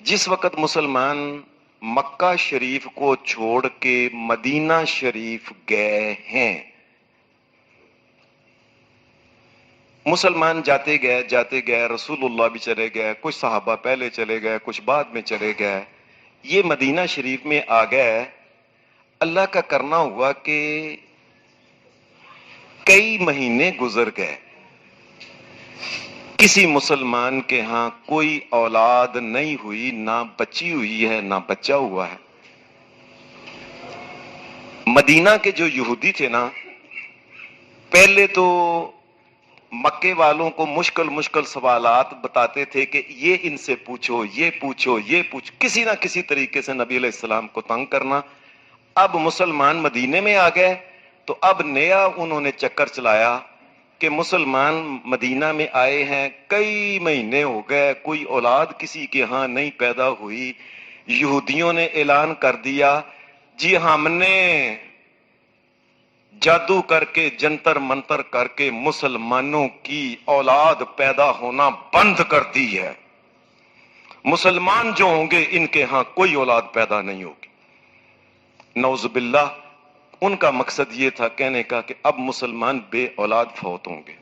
जिस वक्त मुसलमान मक्का शरीफ को छोड़ के मदीना शरीफ गए हैं, मुसलमान जाते गए, रसूलुल्लाह भी चले गए, कुछ सहाबा पहले चले गए, कुछ बाद में चले गए, ये मदीना शरीफ में आ गए। अल्लाह का करना हुआ कि कई महीने गुजर गए, किसी मुसलमान के यहां कोई औलाद नहीं हुई, ना बच्ची हुई है ना बच्चा हुआ है। मदीना के जो यहूदी थे ना, पहले तो मक्के वालों को मुश्किल मुश्किल सवालात बताते थे कि ये इनसे पूछो, ये पूछो, ये पूछो, किसी ना किसी तरीके से नबी अलैहिस्सलाम को तंग करना। अब मुसलमान मदीने में आ गए तो अब नया उन्होंने चक्कर चलाया कि मुसलमान मदीना में आए हैं, कई महीने हो गए, कोई औलाद किसी के यहां नहीं पैदा हुई। यहूदियों ने ऐलान कर दिया, जी हमने जादू करके जंतर मंतर करके मुसलमानों की औलाद पैदा होना बंद कर दी है। मुसलमान जो होंगे इनके यहां कोई औलाद पैदा नहीं होगी। नौजुबिल्लाह, उनका मकसद यह था कहने का कि अब मुसलमान बे औलाद फौत होंगे।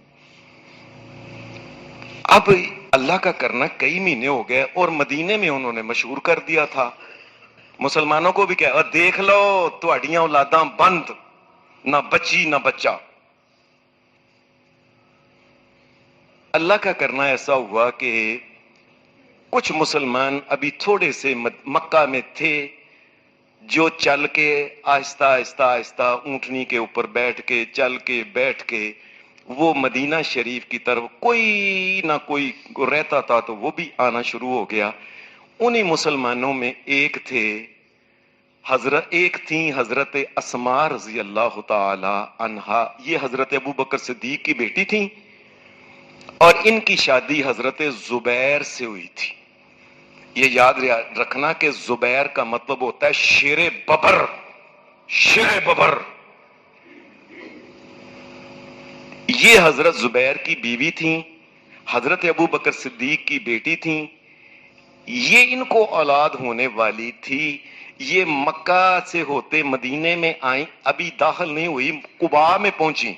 अब अल्लाह का करना कई महीने हो गए और मदीने में उन्होंने मशहूर कर दिया था, मुसलमानों को भी क्या, देख लो तुहाड़ियां औलादां बंद, ना बच्ची ना बच्चा। अल्लाह का करना ऐसा हुआ कि कुछ मुसलमान अभी थोड़े से मक्का में थे, जो चल के आहिस्ता आहिस्ता आहिस्ता ऊंटनी के ऊपर बैठ के, चल के बैठ के वो मदीना शरीफ की तरफ कोई ना कोई रहता था तो वो भी आना शुरू हो गया। उन्हीं मुसलमानों में एक थी हजरत अस्मा रजी अल्लाह ताला अन्हा। ये हजरत अबू बकर सिद्दीक की बेटी थी और इनकी शादी हजरत जुबैर से हुई थी। ये याद रखना कि जुबैर का मतलब होता है शेरे बबर, शेरे बबर। ये हजरत जुबैर की बीवी थी, हजरत अबू बकर सिद्दीक की बेटी थी। ये इनको औलाद होने वाली थी। ये मक्का से होते मदीने में आई, अभी दाखिल नहीं हुई, कुबा में पहुंची।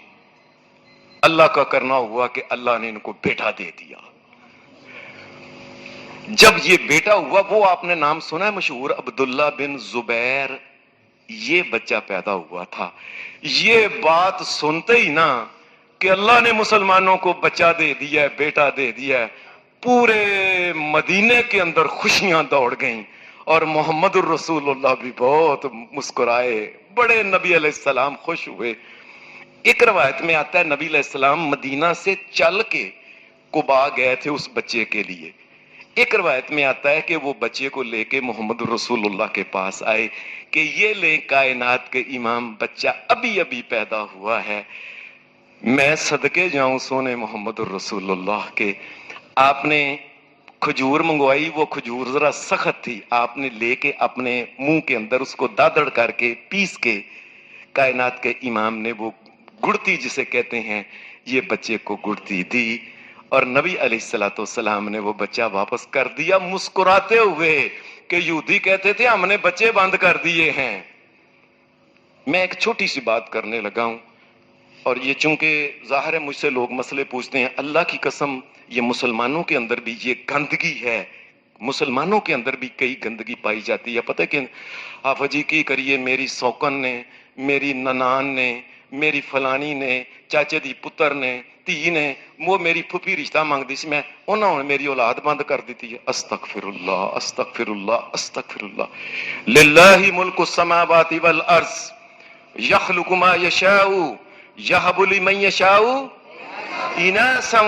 अल्लाह का करना हुआ कि अल्लाह ने इनको बेटा दे दिया। जब ये बेटा हुआ, वो आपने नाम सुना है मशहूर, अब्दुल्ला बिन जुबैर, ये बच्चा पैदा हुआ था। ये बात सुनते ही ना कि अल्लाह ने मुसलमानों को बच्चा दे दिया है, बेटा दे दिया है, पूरे मदीने के अंदर खुशियां दौड़ गईं और मोहम्मद रसूलुल्लाह भी बहुत मुस्कुराए, बड़े नबी अलैहिस्सलाम खुश हुए। एक रवायत में आता है नबी अलैहिस्सलाम मदीना से चल के कुबा गए थे उस बच्चे के लिए। एक रवायत में आता है कि वो बच्चे को लेके मोहम्मद रसूलुल्लाह के पास आए कि ये ले कायनात के इमाम, बच्चा अभी अभी पैदा हुआ है, मैं सदके जाऊं सोने मोहम्मद रसूलुल्लाह के। आपने खजूर मंगवाई, वो खजूर जरा सख्त थी, आपने लेके अपने मुंह के अंदर उसको दादड़ करके पीस के कायनात के इमाम ने वो गुड़ती जिसे कहते हैं, ये बच्चे को गुड़ती दी और नबी अलैहिस्सलाम ने वो बच्चा वापस कर दिया मुस्कुराते हुए कि यहूदी कहते थे हमने बच्चे बंद कर दिए हैं। मैं एक छोटी सी बात करने लगा हूं और ये चूंकि जाहिर है मुझसे लोग मसले पूछते हैं, अल्लाह की कसम ये मुसलमानों के अंदर भी ये गंदगी है, मुसलमानों के अंदर भी कई गंदगी पाई जाती है। पता है कि हाफा जी की करिए, मेरी सौकन ने, मेरी ननान ने, मेरी फलानी ने, चाचे दी पुत्र ने, धी ने, वो मेरी फुफी रिश्ता मांगती सी, मैं उन्होंने मेरी औलाद बंद कर दी है। अस्तगफिरुल्लाह अस्तगफिरुल्लाह अस्तगफिरुल्लाह। लिल्लाहि मुल्कु समावाति वल अर्ज़ यखलुकु मा यशाउ यहबु लिमन यशाउ इनासन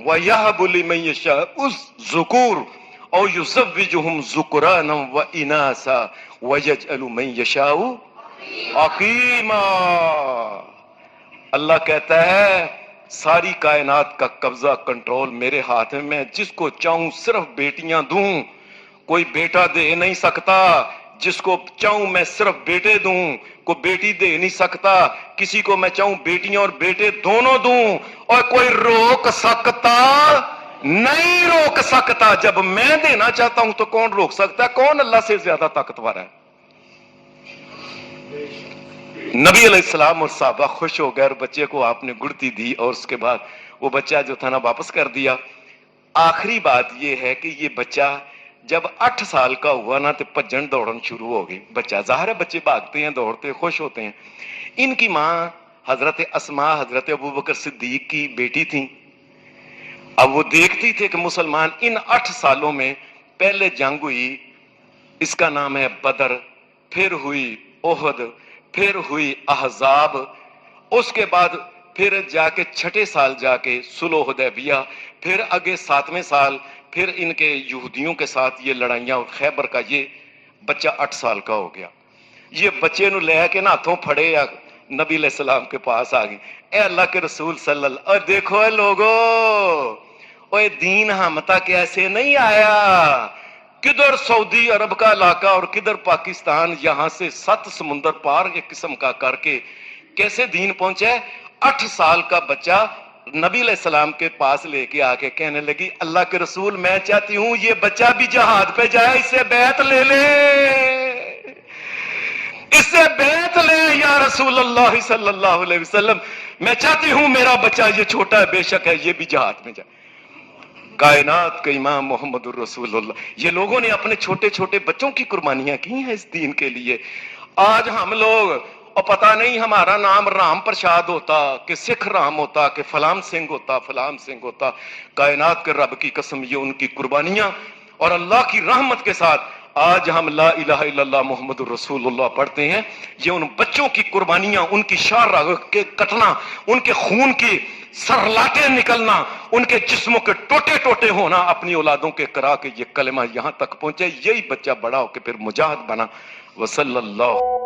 व यहबु लिमन यशाउ ज़ुकुर औ युज़व्विजुहुम ज़ुकुरानन व इनासा व यजअलु मन यशाउ अकीमा। अल्लाह कहता है सारी कायनात का कब्जा कंट्रोल मेरे हाथ में, मैं जिसको चाहूं सिर्फ बेटियां दूं, कोई बेटा दे नहीं सकता, जिसको चाहूं मैं सिर्फ बेटे दूं, को बेटी दे नहीं सकता, किसी को मैं चाहूं बेटियां और बेटे दोनों दूं और कोई रोक सकता نہیں روک سکتا. جب میں دینا چاہتا ہوں تو کون روک سکتا ہے؟ کون اللہ سے زیادہ طاقتور ہے؟ نبی علیہ السلام اور صحابہ خوش ہو گئے اور بچے کو آپ نے گڑتی دی اور اس کے بعد وہ بچہ جو تھا نا واپس کر دیا. آخری بات یہ ہے کہ یہ بچہ جب 8 سال کا ہوا نا تو بھجن دوڑن شروع ہو گئی. بچہ ظاہر ہے بچے بھاگتے ہیں دوڑتے ہیں خوش ہوتے ہیں. ان کی ماں حضرت اسماء حضرت ابوبکر صدیق کی بیٹی تھیں. اب وہ دیکھتی تھے کہ مسلمان ان 8 سالوں میں پہلے جنگ ہوئی اس کا نام ہے بدر، پھر ہوئی احد، پھر ہوئی احزاب، اس کے بعد پھر جا کے 6 سال جا کے صلح حدیبیہ، پھر آگے 7ویں سال پھر ان کے یہودیوں کے ساتھ یہ لڑائیاں اور خیبر کا. یہ بچہ 8 سال کا ہو گیا. یہ بچے نو لے کے ہاتھوں پھڑے یا نبی علیہ السلام کے پاس آ گئے. اے اللہ کے رسول صلی اللہ، اور دیکھو اے لوگو، اوے دین ہم تک ایسے نہیں آیا. کدھر سعودی عرب کا علاقہ اور کدھر پاکستان، یہاں سے 7 سمندر پار ایک قسم کا کر کے کیسے دین پہنچے. 8 سال کا بچہ نبی علیہ السلام کے پاس لے کے آ کے کہنے لگی اللہ کے رسول میں چاہتی ہوں یہ بچہ بھی جہاد پہ جائے، اس سے بیعت لے لے، اس سے بیعت لے یا رسول اللہ صلی اللہ علیہ وسلم. میں چاہتی ہوں میرا بچہ یہ چھوٹا ہے بے شک ہے یہ بھی جہاد میں جائے. کائنات کے امام محمد الرسول اللہ. یہ لوگوں نے اپنے چھوٹے چھوٹے بچوں کی قربانیاں کی ہیں اس دین کے لیے. آج ہم لوگ اور پتہ نہیں ہمارا نام رام پرشاد ہوتا کہ سکھ رام ہوتا کہ فلان سنگھ ہوتا فلان سنگھ ہوتا. کائنات کے رب کی قسم یہ ان کی قربانیاں اور اللہ کی رحمت کے ساتھ آج ہم لا الہ الا اللہ محمد الرسول اللہ پڑھتے ہیں. یہ ان بچوں کی قربانیاں، ان کی شارہ کے کٹنا، ان کے خون کی سرلاٹیں نکلنا، ان کے جسموں کے ٹوٹے ٹوٹے ہونا اپنی اولادوں کے کرا کے یہ کلمہ یہاں تک پہنچے. یہی بچہ بڑا ہو کے پھر مجاہد بنا. وصلی اللہ